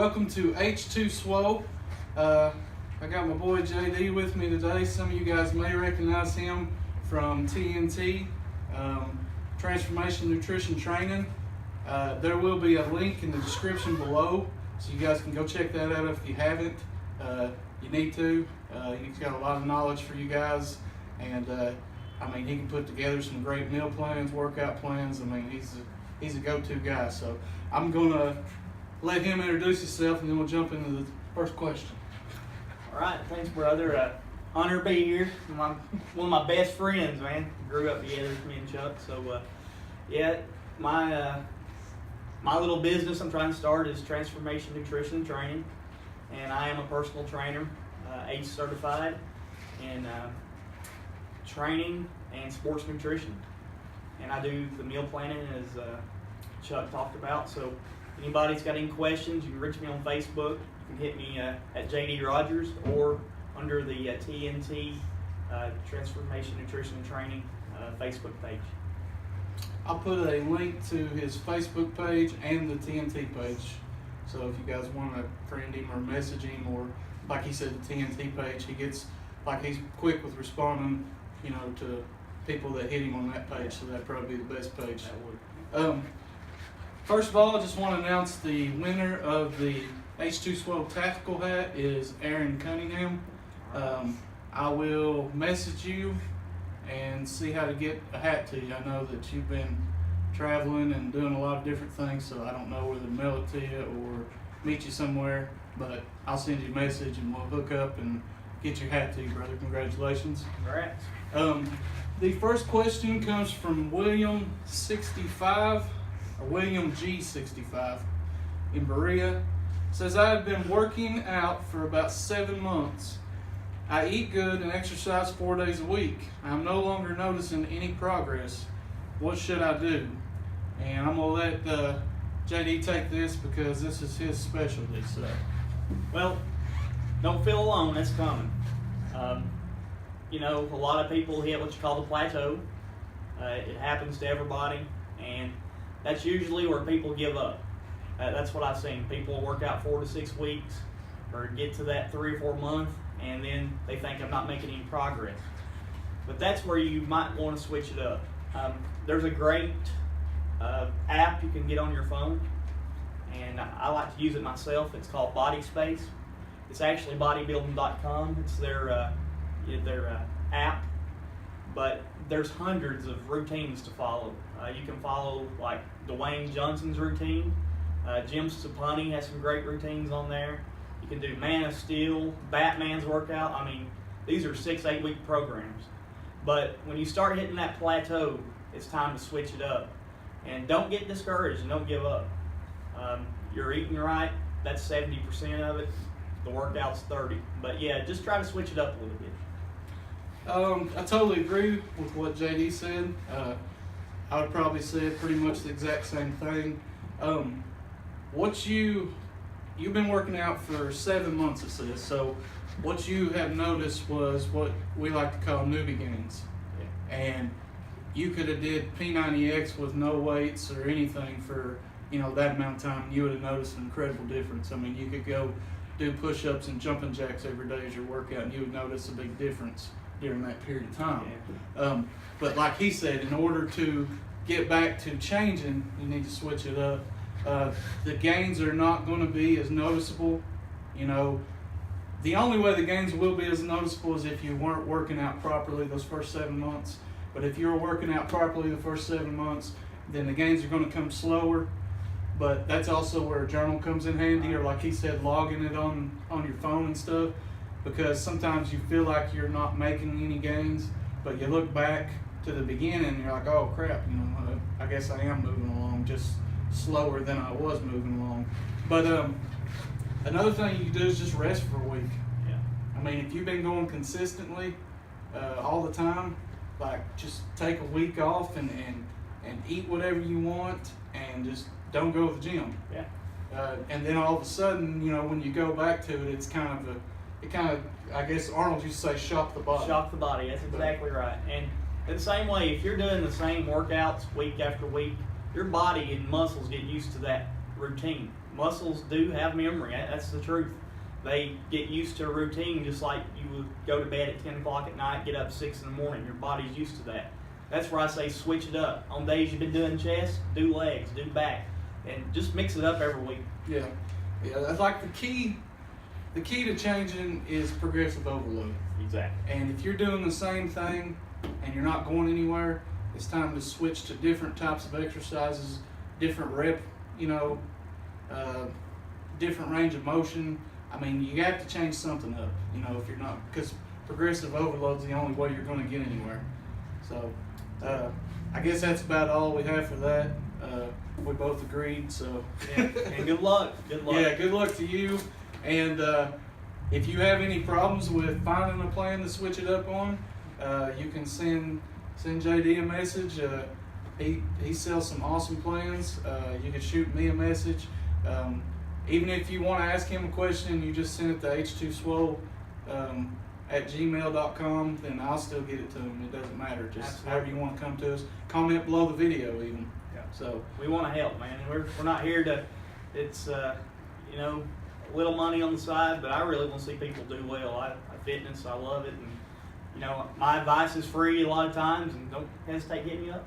Welcome to H2 Swole. I got my boy JD with me today. Some of you guys may recognize him from TNT, Transformation Nutrition Training. There will be a link in the description below, so you guys can go check that out if you haven't. You need to. He's got a lot of knowledge for you guys, and he can put together some great meal plans, workout plans. He's a go-to guy. So I'm gonna let him introduce himself, and then we'll jump into the first question. All right, thanks, brother. Honor to be here. One of my best friends, man. Grew up together, me and Chuck. So, my little business I'm trying to start is Transformation Nutrition and Training, and I am a personal trainer, ACE certified in training and sports nutrition. And I do the meal planning, as Chuck talked about. So, anybody's got any questions, you can reach me on Facebook. You can hit me at JD Rogers or under the TNT Transformation Nutrition and Training Facebook page. I'll put a link to his Facebook page and the TNT page. So if you guys want to friend him or message him, or like he said, the TNT page, he's quick with responding, to people that hit him on that page. So that'd probably be the best page. That would. First of all, I just want to announce the winner of the H2 Swole Tactical Hat is Aaron Cunningham. I will message you and see how to get a hat to you. I know that you've been traveling and doing a lot of different things, so I don't know whether to mail it to you or meet you somewhere, but I'll send you a message and we'll hook up and get your hat to you, brother. Congratulations. Congrats. The first question comes from William G65 in Berea. Says, I have been working out for about 7 months. I eat good and exercise 4 days a week. I'm no longer noticing any progress. What should I do? And I'm going to let JD take this because this is his specialty. So, well, don't feel alone. That's coming. A lot of people hit what you call the plateau. It happens to everybody, and that's usually where people give up. That's what I've seen. People work out 4 to 6 weeks or get to that 3 or 4 month, and then they think I'm not making any progress. But that's where you might want to switch it up. There's a great app you can get on your phone, and I like to use it myself. It's called Body Space. It's actually bodybuilding.com. It's their app, but there's hundreds of routines to follow. You can follow like Dwayne Johnson's routine. Jim Sapani has some great routines on there. You can do Man of Steel, Batman's workout. These are 6-8 week programs. But when you start hitting that plateau, it's time to switch it up. And don't get discouraged and don't give up. You're eating right, that's 70% of it. The workout's 30%. But yeah, just try to switch it up a little bit. I totally agree with what JD said. I would probably say pretty much the exact same thing. You've been working out for 7 months, it says. So what you have noticed was what we like to call newbie gains. Yeah. And you could have did P90X with no weights or anything for that amount of time. You would have noticed an incredible difference. You could go do push-ups and jumping jacks every day as your workout, and you would notice a big difference during that period of time. Yeah. But like he said, in order to get back to changing, you need to switch it up. The gains are not going to be as noticeable. The only way the gains will be as noticeable is if you weren't working out properly those first 7 months. But if you're working out properly the first 7 months, then the gains are going to come slower. But that's also where a journal comes in handy, or like he said, logging it on your phone and stuff. Because sometimes you feel like you're not making any gains, but you look back to the beginning and you're like, oh crap, I guess I am moving along just slower than I was moving along. But another thing you can do is just rest for a week. Yeah. If you've been going consistently all the time, like just take a week off and eat whatever you want and just don't go to the gym. Yeah. And then all of a sudden, when you go back to it, it kind of, I guess Arnold used to say, shock the body. Shock the body, that's exactly right. And in the same way, if you're doing the same workouts week after week, your body and muscles get used to that routine. muscles do have memory. That's the truth. They get used to a routine, just like you would go to bed at 10 o'clock at night, get up 6 in the morning. Your body's used to that. That's where I say switch it up. On days you've been doing chest, do legs, do back, and just mix it up every week. Yeah, that's like the key. The key to changing is progressive overload. Exactly. And if you're doing the same thing and you're not going anywhere, it's time to switch to different types of exercises, different rep, different range of motion. I mean, you have to change something up, if you're not, because progressive overload's the only way you're going to get anywhere. So, I guess that's about all we have for that. We both agreed, so. Yeah. And good luck. Good luck. Yeah, good luck to you. And if you have any problems with finding a plan to switch it up on, you can send JD a message. He sells some awesome plans. You can shoot me a message. Even if you want to ask him a question, you just send it to h2swole at gmail.com, then I'll still get it to him. It doesn't matter. Just Absolutely. however you want to come to us. Comment below the video even. Yeah. So we want to help, man. We're not here to, it's, a little money on the side, but I really want to see people do well. I fitness, I love it. And, my advice is free a lot of times, and don't hesitate hitting me up.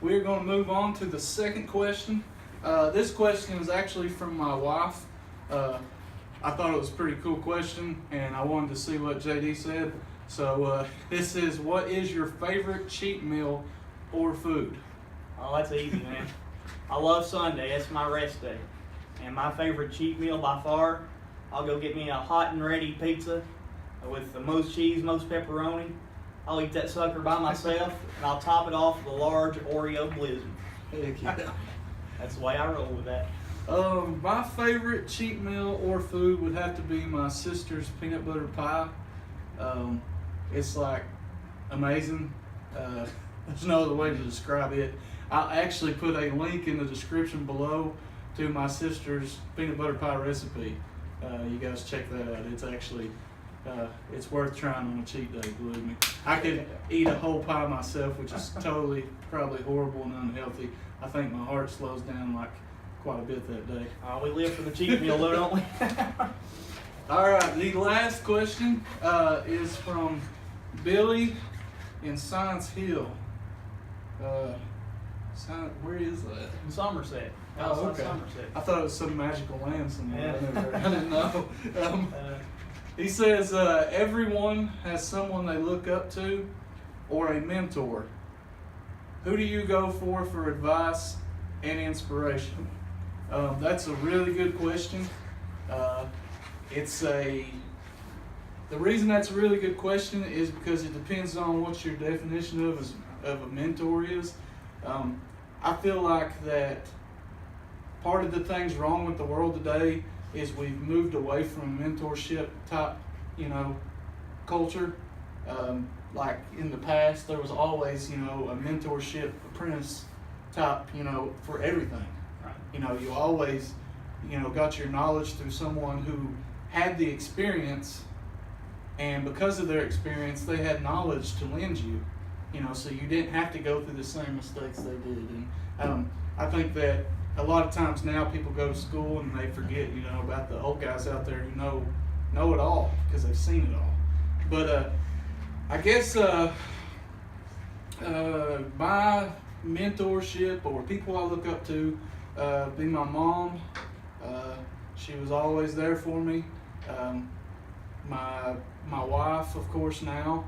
we're going to move on to the second question. This question is actually from my wife. I thought it was a pretty cool question, and I wanted to see what JD said. So this is, what is your favorite cheat meal or food? Oh, that's easy, man. I love Sunday. That's my rest day. And my favorite cheat meal by far, I'll go get me a hot and ready pizza with the most cheese, most pepperoni. I'll eat that sucker by myself, and I'll top it off with a large Oreo blizzard. Heck yeah. That's the way I roll with that. My favorite cheat meal or food would have to be my sister's peanut butter pie. It's like amazing. There's no other way to describe it. I'll actually put a link in the description below to my sister's peanut butter pie recipe. You guys check that out. It's actually, it's worth trying on a cheat day, believe me. I could eat a whole pie myself, which is totally probably horrible and unhealthy. I think my heart slows down like quite a bit that day. We live for the cheat meal, though, don't we? All right, the last question is from Billy in Science Hill. Where is that? In Somerset. Oh, okay. Somerset. I thought it was some magical land somewhere. Yeah. I didn't know. He says, everyone has someone they look up to or a mentor. Who do you go for advice and inspiration? That's a really good question. The reason that's a really good question is because it depends on what your definition of a mentor is. I feel like that part of the things wrong with the world today is we've moved away from mentorship type, culture. Like in the past, there was always, a mentorship apprentice type, for everything. Right. You always, got your knowledge through someone who had the experience, and because of their experience, they had knowledge to lend you, so you didn't have to go through the same mistakes they did. And I think that a lot of times now people go to school and they forget, about the old guys out there who know it all because they've seen it all. But I guess my mentorship or people I look up to be my mom. She was always there for me. My wife, of course, now.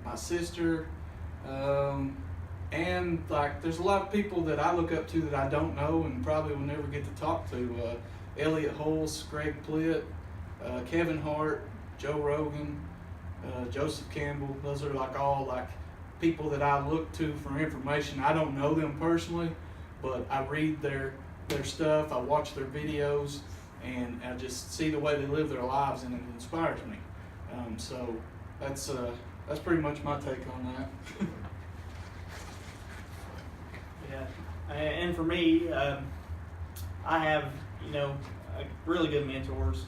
My sister. And like, there's a lot of people that I look up to that I don't know and probably will never get to talk to. Elliot Holtz, Greg Plitt, Kevin Hart, Joe Rogan, Joseph Campbell. Those are all people that I look to for information. I don't know them personally, but I read their stuff, I watch their videos, and I just see the way they live their lives, and it inspires me. So that's pretty much my take on that. Yeah, and for me, I have really good mentors.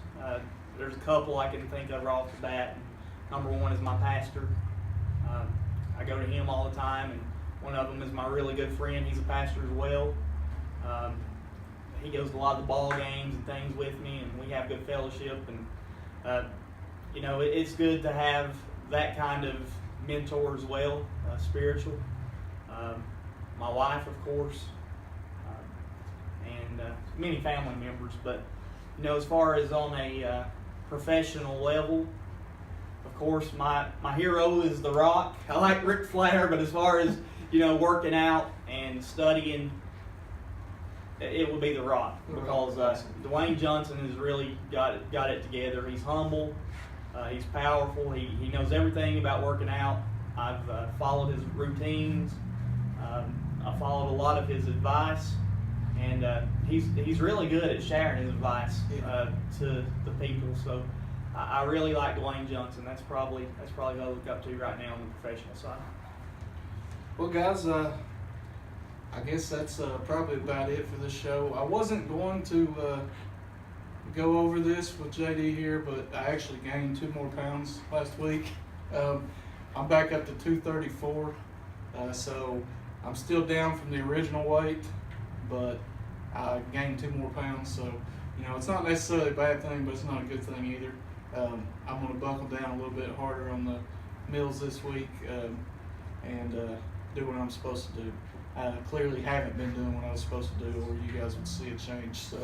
There's a couple I can think of right off the bat. Number one is my pastor. I go to him all the time, and one of them is my really good friend. He's a pastor as well. he goes to a lot of the ball games and things with me, and we have good fellowship. And it's good to have that kind of mentor as well, spiritual. My wife, of course, and many family members. But as far as on a professional level, of course, my hero is The Rock. I like Ric Flair, but as far as working out and studying, it would be The Rock, because Dwayne Johnson has really got it together. He's humble, he's powerful, he knows everything about working out. I've followed his routines. I followed a lot of his advice, and he's really good at sharing his advice to the people. So I really like Dwayne Johnson. That's probably who I look up to right now on the professional side. Well, guys, I guess that's probably about it for this show. I wasn't going to go over this with JD here, but I actually gained 2 more pounds last week. I'm back up to 234, so I'm still down from the original weight, but I gained 2 more pounds. So, it's not necessarily a bad thing, but it's not a good thing either. I'm going to buckle down a little bit harder on the meals this week and do what I'm supposed to do. I clearly haven't been doing what I was supposed to do, or you guys would see a change. So,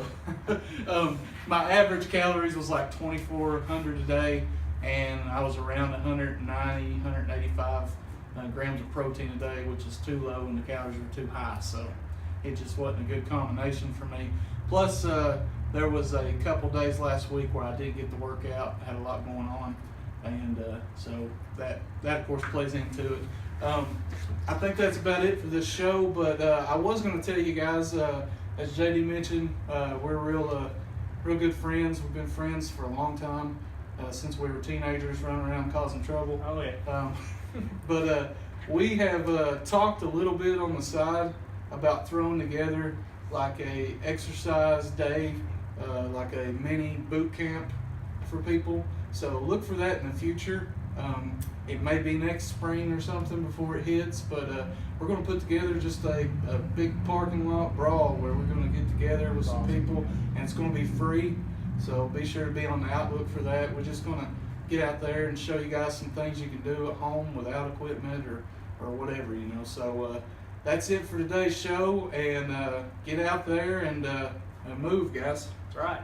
my average calories was like 2,400 a day, and I was around 190, 185 grams of protein a day, which is too low, and the calories were too high. So, it just wasn't a good combination for me. Plus, there was a couple days last week where I did get to work out, had a lot going on, and so that of course plays into it. I think that's about it for this show, but I was going to tell you guys, as JD mentioned, we're real good friends. We've been friends for a long time, since we were teenagers running around causing trouble. Oh yeah. But we have talked a little bit on the side about throwing together like a exercise day, like a mini boot camp for people. So look for that in the future. It may be next spring or something before it hits, but we're going to put together just a big parking lot brawl where we're going to get together with some people, and it's going to be free. So be sure to be on the outlook for that. We're just going to get out there and show you guys some things you can do at home without equipment or whatever, So that's it for today's show, and get out there and move, guys. That's right.